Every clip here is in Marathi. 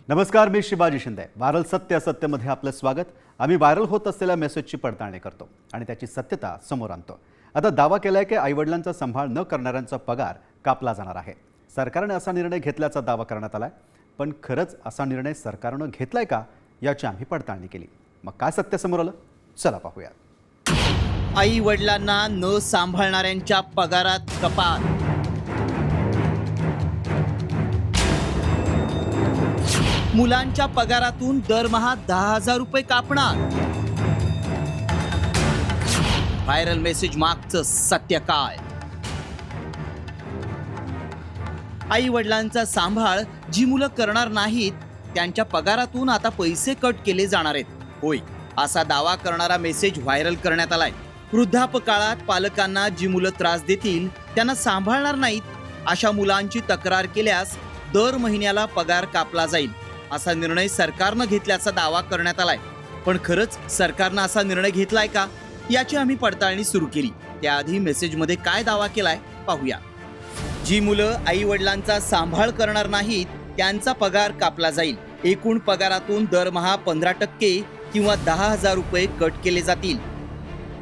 नमस्कार, मी शिवाजी शिंदे. व्हायरल सत्य असत्यमध्ये आपलं स्वागत. आम्ही व्हायरल होत असलेल्या मेसेजची पडताळणी करतो आणि त्याची सत्यता समोर आणतो. आता दावा केलाय की आईवडिलांचा सांभाळ न करणाऱ्यांचा पगार कापला जाणार आहे. सरकारने असा निर्णय घेतल्याचा दावा करण्यात आलाय, पण खरंच असा निर्णय सरकारनं घेतलाय का याची आम्ही पडताळणी केली. मग काय सत्य समोर आलं, चला पाहूया. आई वडिलांना न सांभाळणाऱ्यांच्या पगारात कपात. मुलांच्या पगारातून दरमहा 10,000 रुपये कापणार. व्हायरल मेसेज मागचं सत्य काय? आई वडिलांचा सांभाळ जी मुलं करणार नाहीत त्यांच्या पगारातून आता पैसे कट केले जाणार आहेत. होय, असा दावा करणारा मेसेज व्हायरल करण्यात आलाय. वृद्धापकाळात पालकांना जी मुलं त्रास देतील त्यांना सांभाळणार नाहीत अशा मुलांची तक्रार केल्यास दर महिन्याला पगार कापला जाईल असा निर्णय सरकारनं घेतल्याचा दावा करण्यात आलाय. पण खरंच सरकारनं असा निर्णय घेतलाय का याची आम्ही पडताळणी सुरू केली. त्याआधी मेसेजमध्ये काय दावा केलाय पाहूया. जी मुलं आई वडिलांचा सांभाळ करणार नाहीत त्यांचा पगार कापला जाईल. एकूण पगारातून दरमहा 15% किंवा 10,000 रुपये कट केले जातील.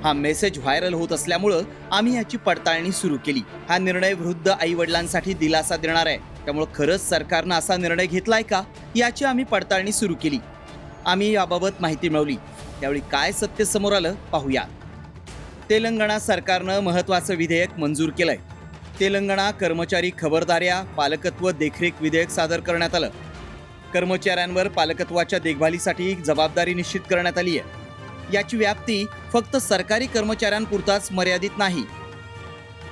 हा मेसेज व्हायरल होत असल्यामुळं आम्ही याची पडताळणी सुरू केली. हा निर्णय वृद्ध आई वडिलांसाठी दिलासा देणार आहे. त्यामुळे खरंच सरकारनं असा निर्णय घेतलाय का याची आम्ही पडताळणी सुरू केली. आम्ही याबाबत माहिती मिळवली. त्यावेळी काय सत्य समोर आलं पाहूया. तेलंगणा सरकारनं महत्त्वाचं विधेयक मंजूर केलंय. तेलंगणा कर्मचारी खबरदाऱ्या पालकत्व देखरेख विधेयक सादर करण्यात आलं. कर्मचाऱ्यांवर पालकत्वाच्या देखभालीसाठी जबाबदारी निश्चित करण्यात आली आहे. याची व्याप्ती फक्त सरकारी कर्मचाऱ्यांपुरताच मर्यादित नाही.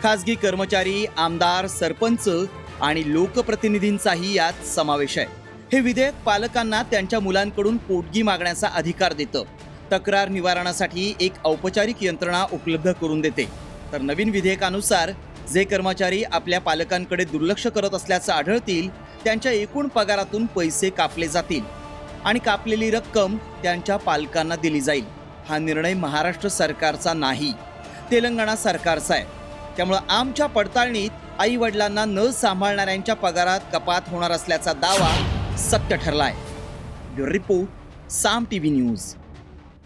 खासगी कर्मचारी, आमदार, सरपंच आणि लोकप्रतिनिधींचाही यात समावेश आहे. हे विधेयक पालकांना त्यांच्या मुलांकडून पोटगी मागण्याचा अधिकार देतं. तक्रार निवारणासाठी एक औपचारिक यंत्रणा उपलब्ध करून देते. तर नवीन विधेयकानुसार जे कर्मचारी आपल्या पालकांकडे दुर्लक्ष करत असल्याचं आढळतील त्यांच्या एकूण पगारातून पैसे कापले जातील आणि कापलेली रक्कम त्यांच्या पालकांना दिली जाईल. हा निर्णय महाराष्ट्र सरकारचा नाही, तेलंगणा सरकारचा आहे. त्यामुळे आमच्या पडताळणीत आई वडिलांना न सांभाळणाऱ्यांच्या पगारात कपात होणार असल्याचा दावा सत्य ठरलाय. ब्युरो रिपोर्ट, साम टीव्ही न्यूज.